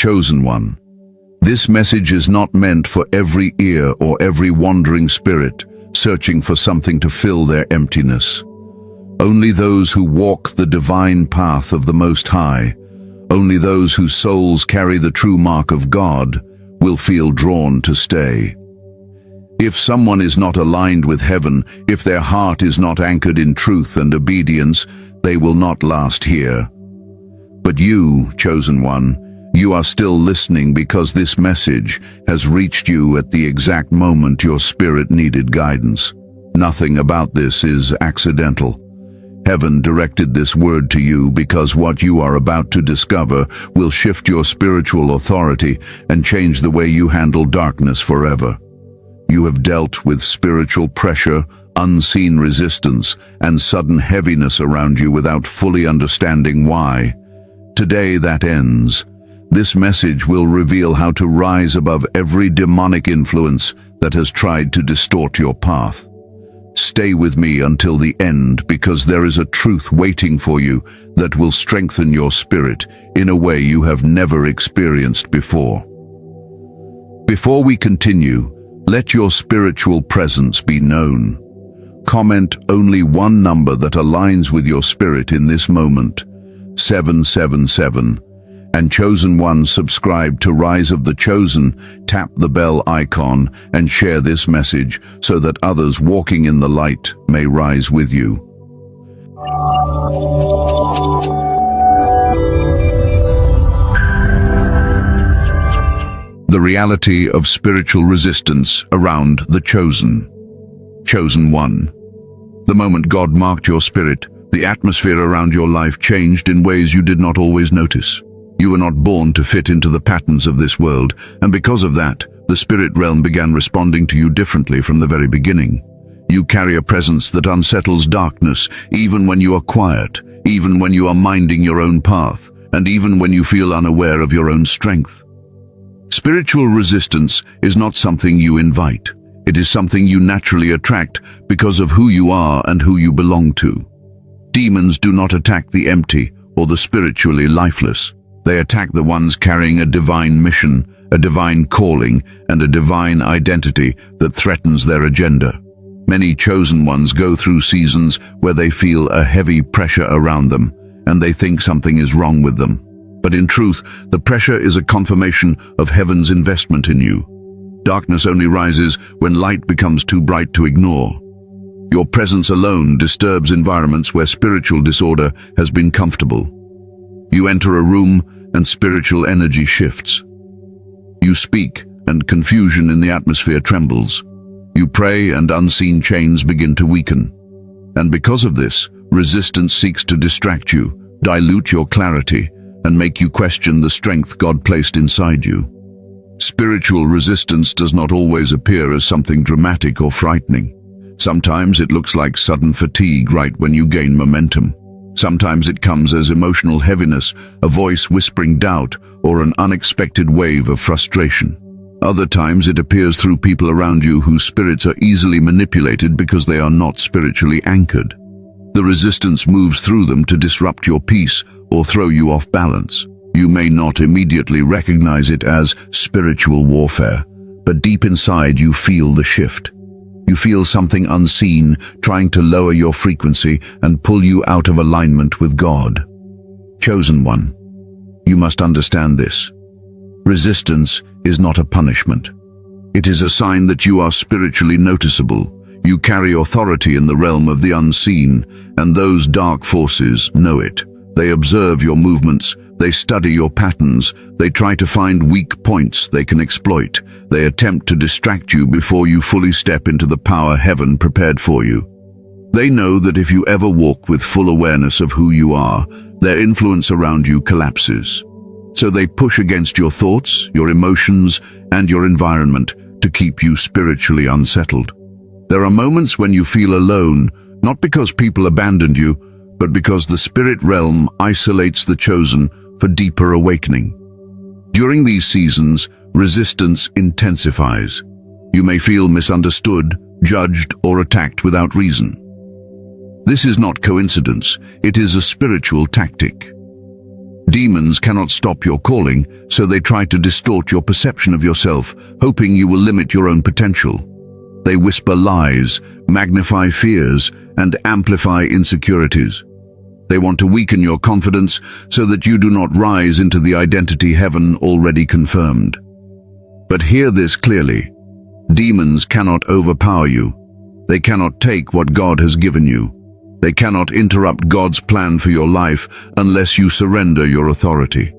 Chosen one. This message is not meant for every ear or every wandering spirit searching for something to fill their emptiness. Only those who walk the divine path of the Most High, only those whose souls carry the true mark of God, will feel drawn to stay. If someone is not aligned with heaven, if their heart is not anchored in truth and obedience, they will not last here. But you, chosen one, you are still listening because this message has reached you at the exact moment your spirit needed guidance. Nothing about this is accidental. Heaven directed this word to you because what you are about to discover will shift your spiritual authority and change the way you handle darkness forever. You have dealt with spiritual pressure, unseen resistance, and sudden heaviness around you without fully understanding why. Today that ends. This message will reveal how to rise above every demonic influence that has tried to distort your path. Stay with me until the end because there is a truth waiting for you that will strengthen your spirit in a way you have never experienced before. Before we continue, let your spiritual presence be known. Comment only one number that aligns with your spirit in this moment. 777. And chosen one, subscribe to Rise of the Chosen, tap the bell icon and share this message so that others walking in the light may rise with you. The reality of spiritual resistance around the chosen. Chosen one. The moment God marked your spirit, the atmosphere around your life changed in ways you did not always notice. You were not born to fit into the patterns of this world, and because of that, the spirit realm began responding to you differently from the very beginning. You carry a presence that unsettles darkness, even when you are quiet, even when you are minding your own path, and even when you feel unaware of your own strength. Spiritual resistance is not something you invite. It is something you naturally attract because of who you are and who you belong to. Demons do not attack the empty or the spiritually lifeless. They attack the ones carrying a divine mission, a divine calling, and a divine identity that threatens their agenda. Many chosen ones go through seasons where they feel a heavy pressure around them, and they think something is wrong with them. But in truth, the pressure is a confirmation of heaven's investment in you. Darkness only rises when light becomes too bright to ignore. Your presence alone disturbs environments where spiritual disorder has been comfortable. You enter a room and spiritual energy shifts. You speak and confusion in the atmosphere trembles. You pray and unseen chains begin to weaken. And because of this, resistance seeks to distract you, dilute your clarity, and make you question the strength God placed inside you. Spiritual resistance does not always appear as something dramatic or frightening. Sometimes it looks like sudden fatigue right when you gain momentum. Sometimes it comes as emotional heaviness, a voice whispering doubt, or an unexpected wave of frustration. Other times it appears through people around you whose spirits are easily manipulated because they are not spiritually anchored. The resistance moves through them to disrupt your peace or throw you off balance. You may not immediately recognize it as spiritual warfare, but deep inside you feel the shift. You feel something unseen trying to lower your frequency and pull you out of alignment with God. Chosen one, you must understand this. Resistance is not a punishment. It is a sign that you are spiritually noticeable. You carry authority in the realm of the unseen, and those dark forces know it. They observe your movements, they study your patterns, they try to find weak points they can exploit. They attempt to distract you before you fully step into the power heaven prepared for you. They know that if you ever walk with full awareness of who you are, their influence around you collapses. So they push against your thoughts, your emotions, and your environment to keep you spiritually unsettled. There are moments when you feel alone, not because people abandoned you, but because the spirit realm isolates the chosen for deeper awakening. During these seasons, resistance intensifies. You may feel misunderstood, judged, or attacked without reason. This is not coincidence, it is a spiritual tactic. Demons cannot stop your calling, so they try to distort your perception of yourself, hoping you will limit your own potential. They whisper lies, magnify fears, and amplify insecurities. They want to weaken your confidence so that you do not rise into the identity heaven already confirmed. But hear this clearly. Demons cannot overpower you. They cannot take what God has given you. They cannot interrupt God's plan for your life unless you surrender your authority.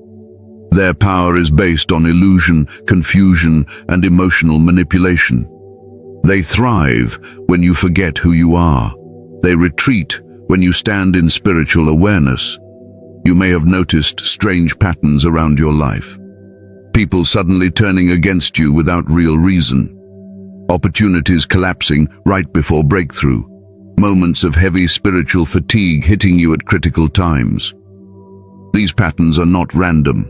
Their power is based on illusion, confusion, and emotional manipulation. They thrive when you forget who you are. They retreat when you stand in spiritual awareness. You may have noticed strange patterns around your life. People suddenly turning against you without real reason. Opportunities collapsing right before breakthrough. Moments of heavy spiritual fatigue hitting you at critical times. These patterns are not random.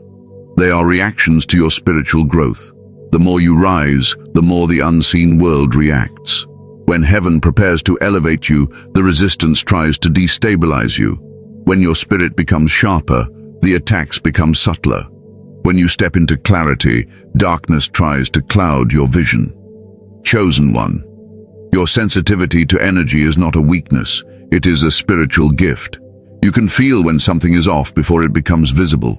They are reactions to your spiritual growth. The more you rise, the more the unseen world reacts. When heaven prepares to elevate you, the resistance tries to destabilize you. When your spirit becomes sharper, the attacks become subtler. When you step into clarity, darkness tries to cloud your vision. Chosen one. Your sensitivity to energy is not a weakness, it is a spiritual gift. You can feel when something is off before it becomes visible.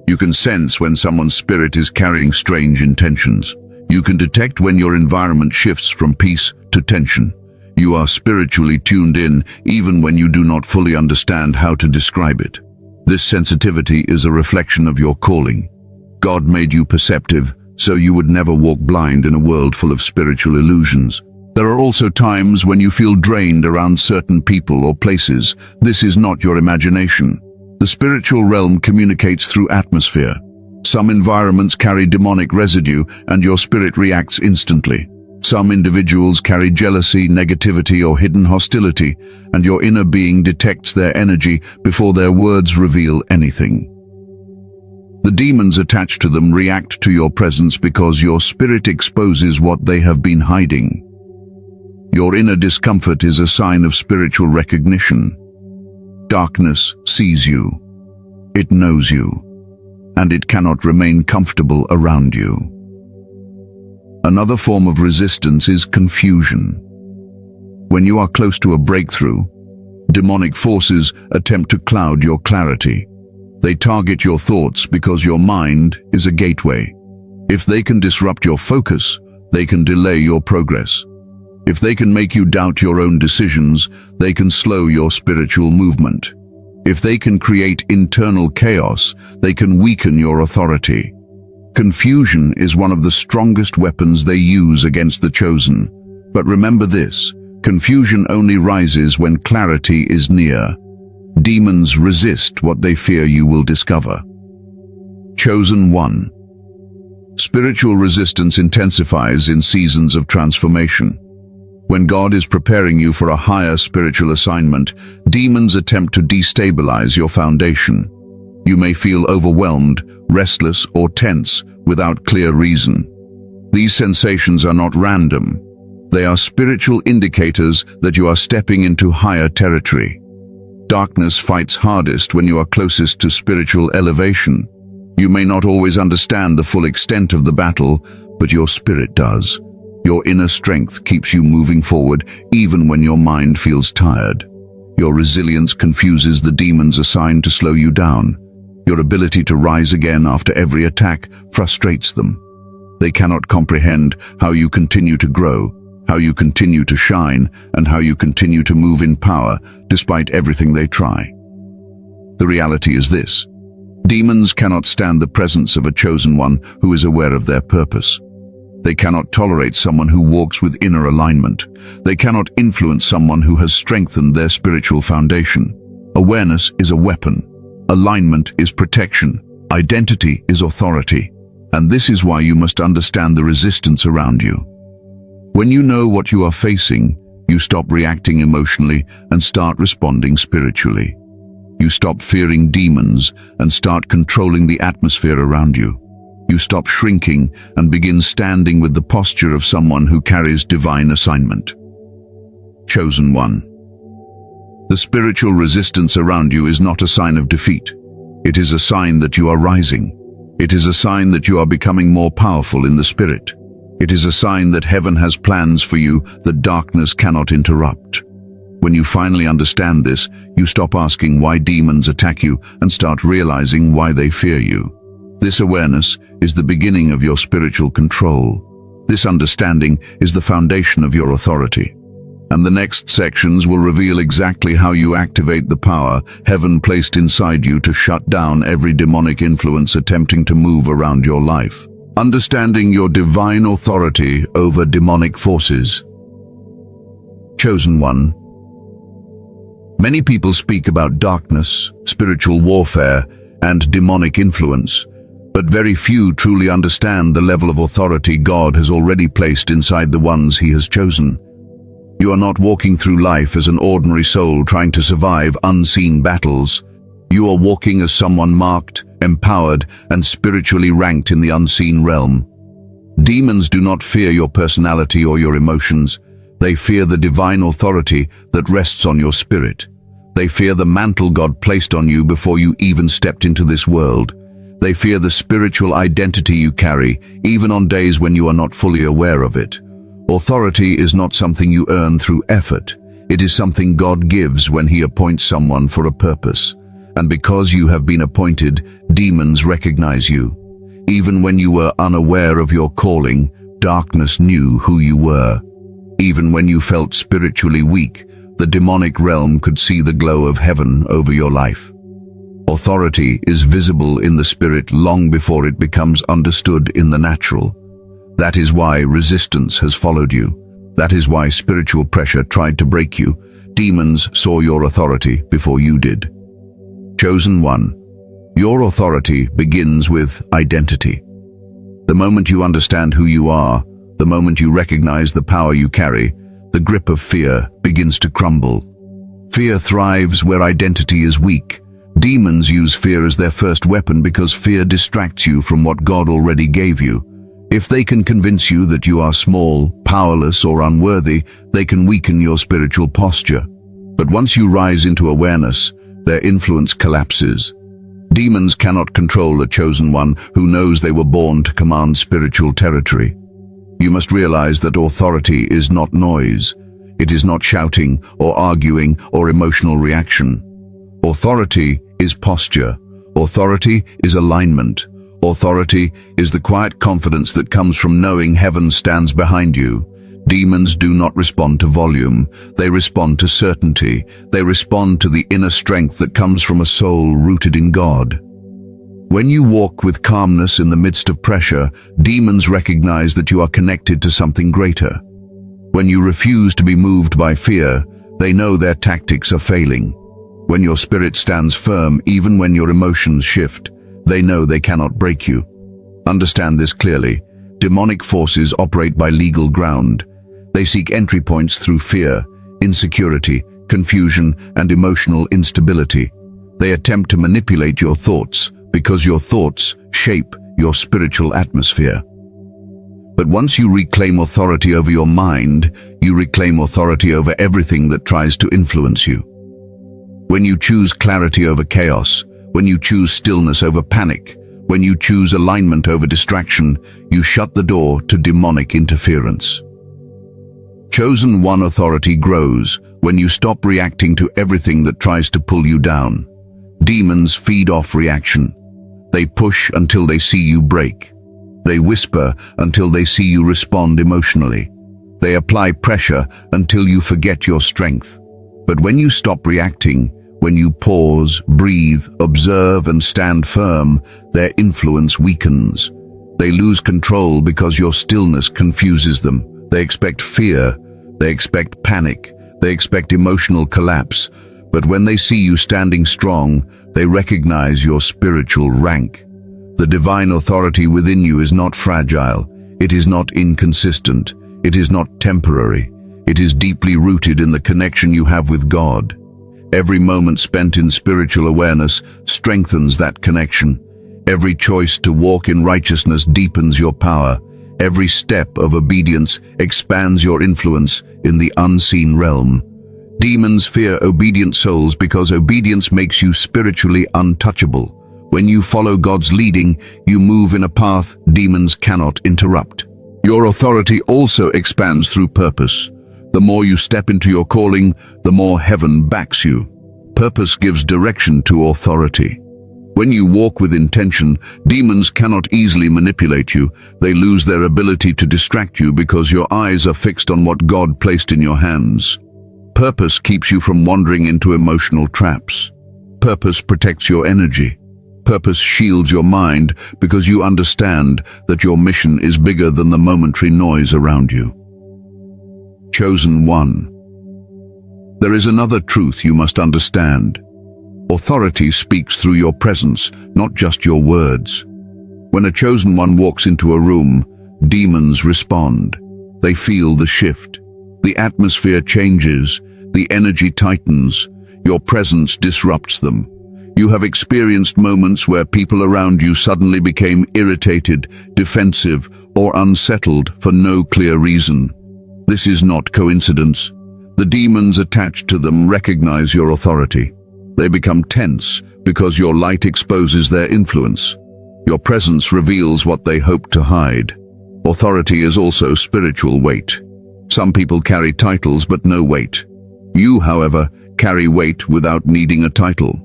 You can sense when someone's spirit is carrying strange intentions. You can detect when your environment shifts from peace to tension. You are spiritually tuned in even when you do not fully understand how to describe it. This sensitivity is a reflection of your calling. God made you perceptive, so you would never walk blind in a world full of spiritual illusions. There are also times when you feel drained around certain people or places. This is not your imagination. The spiritual realm communicates through atmosphere. Some environments carry demonic residue and your spirit reacts instantly. Some individuals carry jealousy, negativity, or hidden hostility, and your inner being detects their energy before their words reveal anything. The demons attached to them react to your presence because your spirit exposes what they have been hiding. Your inner discomfort is a sign of spiritual recognition. Darkness sees you. It knows you. And it cannot remain comfortable around you. Another form of resistance is confusion. When you are close to a breakthrough, demonic forces attempt to cloud your clarity. They target your thoughts because your mind is a gateway. If they can disrupt your focus, they can delay your progress. If they can make you doubt your own decisions, they can slow your spiritual movement. If they can create internal chaos, they can weaken your authority. Confusion is one of the strongest weapons they use against the chosen. But remember this, confusion only rises when clarity is near. Demons resist what they fear you will discover. Chosen one. Spiritual resistance intensifies in seasons of transformation. When God is preparing you for a higher spiritual assignment, demons attempt to destabilize your foundation. You may feel overwhelmed, restless, or tense without clear reason. These sensations are not random. They are spiritual indicators that you are stepping into higher territory. Darkness fights hardest when you are closest to spiritual elevation. You may not always understand the full extent of the battle, but your spirit does. Your inner strength keeps you moving forward even when your mind feels tired. Your resilience confuses the demons assigned to slow you down. Your ability to rise again after every attack frustrates them. They cannot comprehend how you continue to grow, how you continue to shine, and how you continue to move in power despite everything they try. The reality is this: demons cannot stand the presence of a chosen one who is aware of their purpose. They cannot tolerate someone who walks with inner alignment. They cannot influence someone who has strengthened their spiritual foundation. Awareness is a weapon. Alignment is protection. Identity is authority. And this is why you must understand the resistance around you. When you know what you are facing, you stop reacting emotionally and start responding spiritually. You stop fearing demons and start controlling the atmosphere around you. You stop shrinking and begin standing with the posture of someone who carries divine assignment. Chosen one. The spiritual resistance around you is not a sign of defeat. It is a sign that you are rising. It is a sign that you are becoming more powerful in the spirit. It is a sign that heaven has plans for you that darkness cannot interrupt. When you finally understand this, you stop asking why demons attack you and start realizing why they fear you. This awareness is the beginning of your spiritual control. This understanding is the foundation of your authority. And the next sections will reveal exactly how you activate the power heaven placed inside you to shut down every demonic influence attempting to move around your life. Understanding your divine authority over demonic forces. Chosen one. Many people speak about darkness, spiritual warfare, and demonic influence, but very few truly understand the level of authority God has already placed inside the ones He has chosen. You are not walking through life as an ordinary soul trying to survive unseen battles. You are walking as someone marked, empowered, and spiritually ranked in the unseen realm. Demons do not fear your personality or your emotions. They fear the divine authority that rests on your spirit. They fear the mantle God placed on you before you even stepped into this world. They fear the spiritual identity you carry, even on days when you are not fully aware of it. Authority is not something you earn through effort. It is something God gives when He appoints someone for a purpose. And because you have been appointed, demons recognize you. Even when you were unaware of your calling, darkness knew who you were. Even when you felt spiritually weak, the demonic realm could see the glow of heaven over your life. Authority is visible in the spirit long before it becomes understood in the natural. That is why resistance has followed you. That is why spiritual pressure tried to break you. Demons saw your authority before you did. Chosen one. Your authority begins with identity. The moment you understand who you are, the moment you recognize the power you carry, the grip of fear begins to crumble. Fear thrives where identity is weak. Demons use fear as their first weapon because fear distracts you from what God already gave you. If they can convince you that you are small, powerless, or unworthy, they can weaken your spiritual posture. But once you rise into awareness, their influence collapses. Demons cannot control a chosen one who knows they were born to command spiritual territory. You must realize that authority is not noise. It is not shouting or arguing or emotional reaction. Authority is posture. Authority is alignment. Authority is the quiet confidence that comes from knowing heaven stands behind you. Demons do not respond to volume. They respond to certainty. They respond to the inner strength that comes from a soul rooted in God. When you walk with calmness in the midst of pressure, demons recognize that you are connected to something greater. When you refuse to be moved by fear, they know their tactics are failing. When your spirit stands firm, even when your emotions shift, they know they cannot break you. Understand this clearly. Demonic forces operate by legal ground. They seek entry points through fear, insecurity, confusion, and emotional instability. They attempt to manipulate your thoughts because your thoughts shape your spiritual atmosphere. But once you reclaim authority over your mind, you reclaim authority over everything that tries to influence you. When you choose clarity over chaos, when you choose stillness over panic, when you choose alignment over distraction, you shut the door to demonic interference. Chosen one authority grows when you stop reacting to everything that tries to pull you down. Demons feed off reaction. They push until they see you break. They whisper until they see you respond emotionally. They apply pressure until you forget your strength. But when you stop reacting, when you pause, breathe, observe, and stand firm, their influence weakens. They lose control because your stillness confuses them. They expect fear. They expect panic. They expect emotional collapse. But when they see you standing strong, they recognize your spiritual rank. The divine authority within you is not fragile. It is not inconsistent. It is not temporary. It is deeply rooted in the connection you have with God. Every moment spent in spiritual awareness strengthens that connection. Every choice to walk in righteousness deepens your power. Every step of obedience expands your influence in the unseen realm. Demons fear obedient souls because obedience makes you spiritually untouchable. When you follow God's leading, you move in a path demons cannot interrupt. Your authority also expands through purpose. The more you step into your calling, the more heaven backs you. Purpose gives direction to authority. When you walk with intention, demons cannot easily manipulate you. They lose their ability to distract you because your eyes are fixed on what God placed in your hands. Purpose keeps you from wandering into emotional traps. Purpose protects your energy. Purpose shields your mind because you understand that your mission is bigger than the momentary noise around you. Chosen one. There is another truth you must understand. Authority speaks through your presence, not just your words. When a chosen one walks into a room, demons respond. They feel the shift. The atmosphere changes. The energy tightens. Your presence disrupts them. You have experienced moments where people around you suddenly became irritated, defensive, or unsettled for no clear reason. This is not coincidence. The demons attached to them recognize your authority. They become tense because your light exposes their influence. Your presence reveals what they hope to hide. Authority is also spiritual weight. Some people carry titles but no weight. You, however, carry weight without needing a title.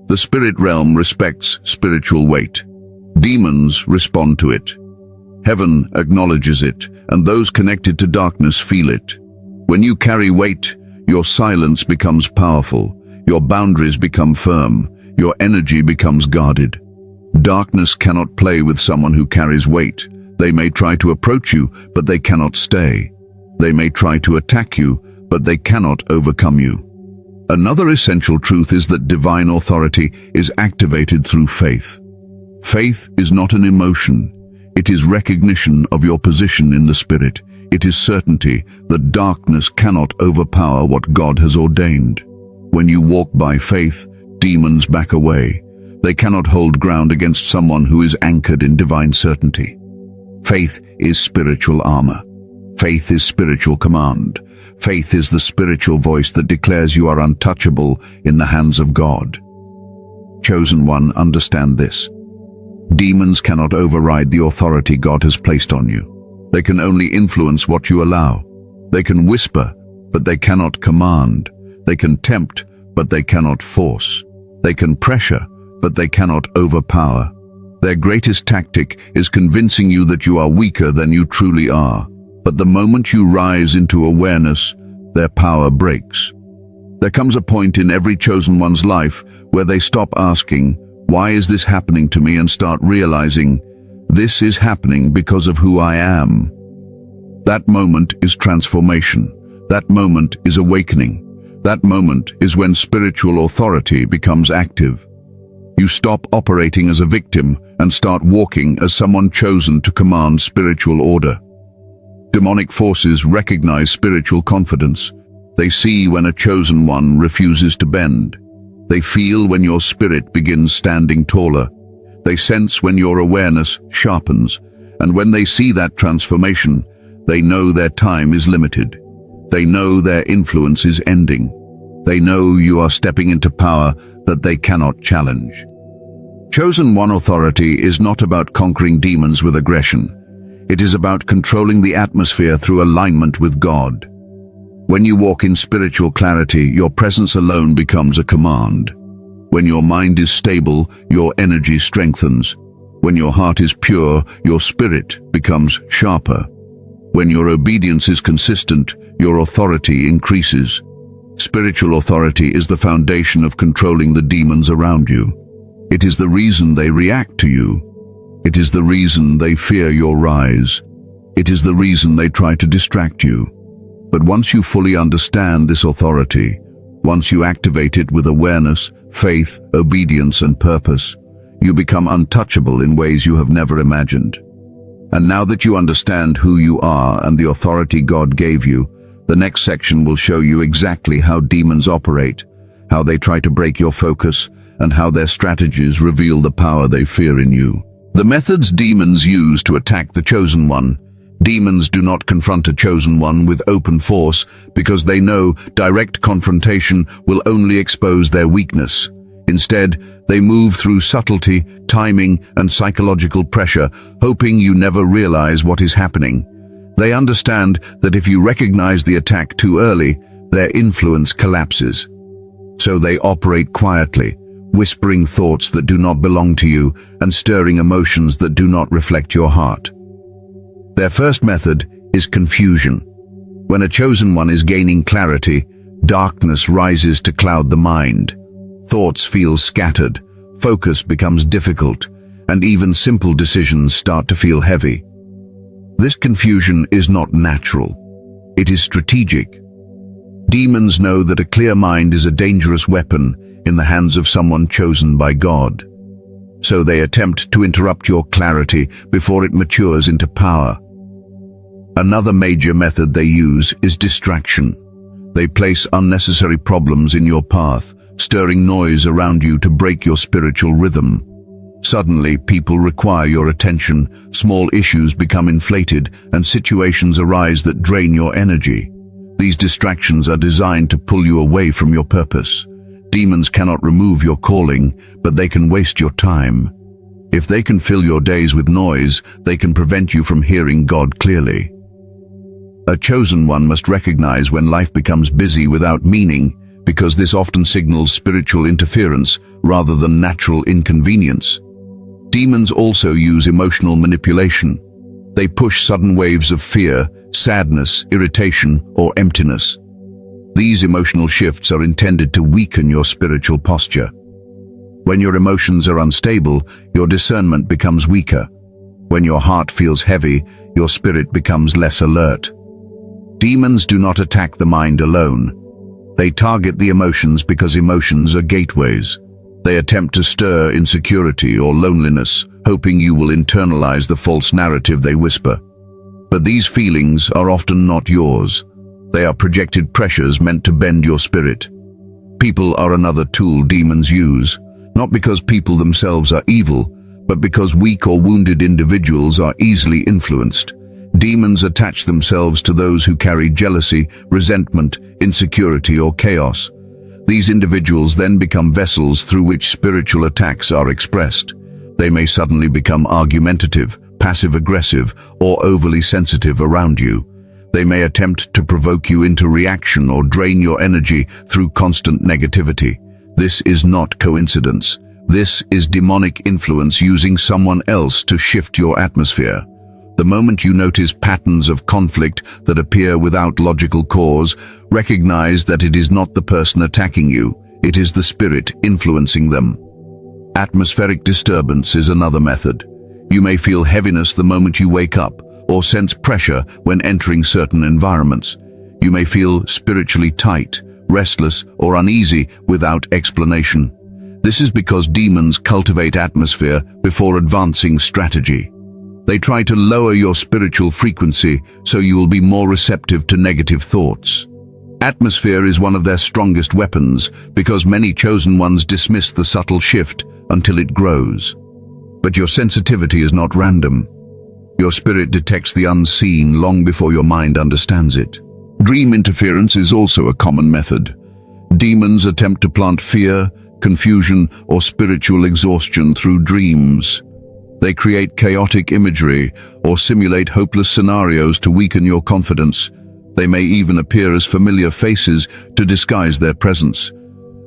The spirit realm respects spiritual weight. Demons respond to it. Heaven acknowledges it, and those connected to darkness feel it. When you carry weight, your silence becomes powerful. Your boundaries become firm. Your energy becomes guarded. Darkness cannot play with someone who carries weight. They may try to approach you, but they cannot stay. They may try to attack you, but they cannot overcome you. Another essential truth is that divine authority is activated through faith. Faith is not an emotion. It is recognition of your position in the Spirit. It is certainty that darkness cannot overpower what God has ordained. When you walk by faith, demons back away. They cannot hold ground against someone who is anchored in divine certainty. Faith is spiritual armor. Faith is spiritual command. Faith is the spiritual voice that declares you are untouchable in the hands of God. Chosen one, understand this. Demons cannot override the authority God has placed on you. They can only influence what you allow. They can whisper, but they cannot command. They can tempt, but they cannot force. They can pressure, but they cannot overpower. Their greatest tactic is convincing you that you are weaker than you truly are. But the moment you rise into awareness, their power breaks. There comes a point in every chosen one's life where they stop asking, "Why is this happening to me?" and start realizing, "This is happening because of who I am." That moment is transformation. That moment is awakening. That moment is when spiritual authority becomes active. You stop operating as a victim and start walking as someone chosen to command spiritual order. Demonic forces recognize spiritual confidence. They see when a chosen one refuses to bend. They feel when your spirit begins standing taller. They sense when your awareness sharpens. And when they see that transformation, they know their time is limited. They know their influence is ending. They know you are stepping into power that they cannot challenge. Chosen one authority is not about conquering demons with aggression. It is about controlling the atmosphere through alignment with God. When you walk in spiritual clarity, your presence alone becomes a command. When your mind is stable, your energy strengthens. When your heart is pure, your spirit becomes sharper. When your obedience is consistent, your authority increases. Spiritual authority is the foundation of controlling the demons around you. It is the reason they react to you. It is the reason they fear your rise. It is the reason they try to distract you. But once you fully understand this authority, once you activate it with awareness, faith, obedience, and purpose, you become untouchable in ways you have never imagined. And now that you understand who you are and the authority God gave you, the next section will show you exactly how demons operate, how they try to break your focus, and how their strategies reveal the power they fear in you. The methods demons use to attack the chosen one. Demons do not confront a chosen one with open force because they know direct confrontation will only expose their weakness. Instead, they move through subtlety, timing, and psychological pressure, hoping you never realize what is happening. They understand that if you recognize the attack too early, their influence collapses. So they operate quietly, whispering thoughts that do not belong to you and stirring emotions that do not reflect your heart. Their first method is confusion. When a chosen one is gaining clarity, darkness rises to cloud the mind. Thoughts feel scattered, focus becomes difficult, and even simple decisions start to feel heavy. This confusion is not natural. It is strategic. Demons know that a clear mind is a dangerous weapon in the hands of someone chosen by God. So they attempt to interrupt your clarity before it matures into power. Another major method they use is distraction. They place unnecessary problems in your path, stirring noise around you to break your spiritual rhythm. Suddenly, people require your attention, small issues become inflated, and situations arise that drain your energy. These distractions are designed to pull you away from your purpose. Demons cannot remove your calling, but they can waste your time. If they can fill your days with noise, they can prevent you from hearing God clearly. A chosen one must recognize when life becomes busy without meaning, because this often signals spiritual interference rather than natural inconvenience. Demons also use emotional manipulation. They push sudden waves of fear, sadness, irritation, or emptiness. These emotional shifts are intended to weaken your spiritual posture. When your emotions are unstable, your discernment becomes weaker. When your heart feels heavy, your spirit becomes less alert. Demons do not attack the mind alone. They target the emotions because emotions are gateways. They attempt to stir insecurity or loneliness, hoping you will internalize the false narrative they whisper. But these feelings are often not yours. They are projected pressures meant to bend your spirit. People are another tool demons use, not because people themselves are evil, but because weak or wounded individuals are easily influenced. Demons attach themselves to those who carry jealousy, resentment, insecurity, or chaos. These individuals then become vessels through which spiritual attacks are expressed. They may suddenly become argumentative, passive-aggressive, or overly sensitive around you. They may attempt to provoke you into reaction or drain your energy through constant negativity. This is not coincidence. This is demonic influence using someone else to shift your atmosphere. The moment you notice patterns of conflict that appear without logical cause, recognize that it is not the person attacking you, it is the spirit influencing them. Atmospheric disturbance is another method. You may feel heaviness the moment you wake up, or sense pressure when entering certain environments. You may feel spiritually tight, restless, or uneasy without explanation. This is because demons cultivate atmosphere before advancing strategy. They try to lower your spiritual frequency so you will be more receptive to negative thoughts. Atmosphere is one of their strongest weapons because many chosen ones dismiss the subtle shift until it grows. But your sensitivity is not random. Your spirit detects the unseen long before your mind understands it. Dream interference is also a common method. Demons attempt to plant fear, confusion, or spiritual exhaustion through dreams. They create chaotic imagery or simulate hopeless scenarios to weaken your confidence. They may even appear as familiar faces to disguise their presence.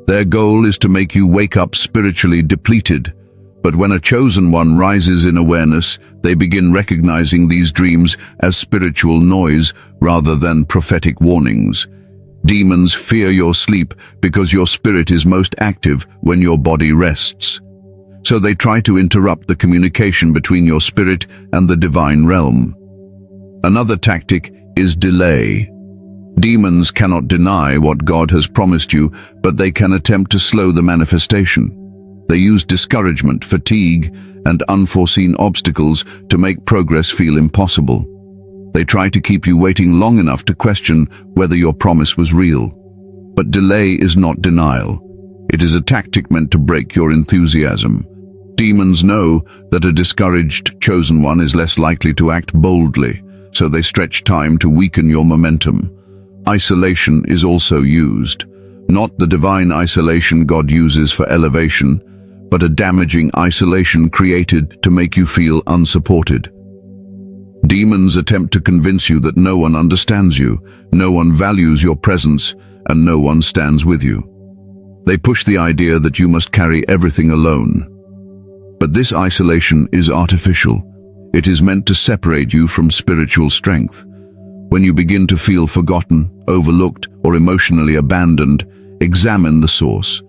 Their goal is to make you wake up spiritually depleted. But when a chosen one rises in awareness, they begin recognizing these dreams as spiritual noise rather than prophetic warnings. Demons fear your sleep because your spirit is most active when your body rests. So they try to interrupt the communication between your spirit and the divine realm. Another tactic is delay. Demons cannot deny what God has promised you, but they can attempt to slow the manifestation. They use discouragement, fatigue, and unforeseen obstacles to make progress feel impossible. They try to keep you waiting long enough to question whether your promise was real. But delay is not denial. It is a tactic meant to break your enthusiasm. Demons know that a discouraged chosen one is less likely to act boldly, so they stretch time to weaken your momentum. Isolation is also used. Not the divine isolation God uses for elevation, but a damaging isolation created to make you feel unsupported. Demons attempt to convince you that no one understands you, no one values your presence, and no one stands with you. They push the idea that you must carry everything alone. But this isolation is artificial. It is meant to separate you from spiritual strength. When you begin to feel forgotten, overlooked, or emotionally abandoned, examine the source.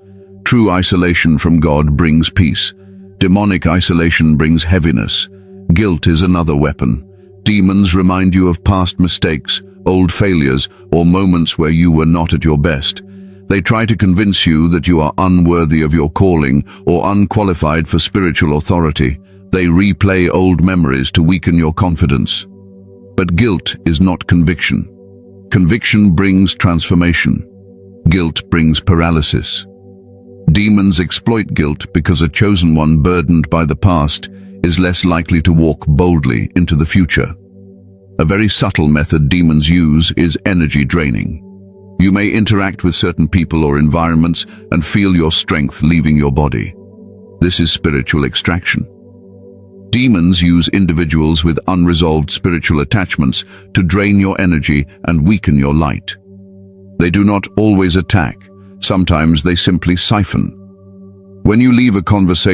True isolation from God brings peace. Demonic isolation brings heaviness. Guilt is another weapon. Demons remind you of past mistakes, old failures, or moments where you were not at your best. They try to convince you that you are unworthy of your calling or unqualified for spiritual authority. They replay old memories to weaken your confidence. But guilt is not conviction. Conviction brings transformation. Guilt brings paralysis. Demons exploit guilt because a chosen one burdened by the past is less likely to walk boldly into the future. A very subtle method demons use is energy draining. You may interact with certain people or environments and feel your strength leaving your body. This is spiritual extraction. Demons use individuals with unresolved spiritual attachments to drain your energy and weaken your light. They do not always attack. Sometimes they simply siphon. When you leave a conversation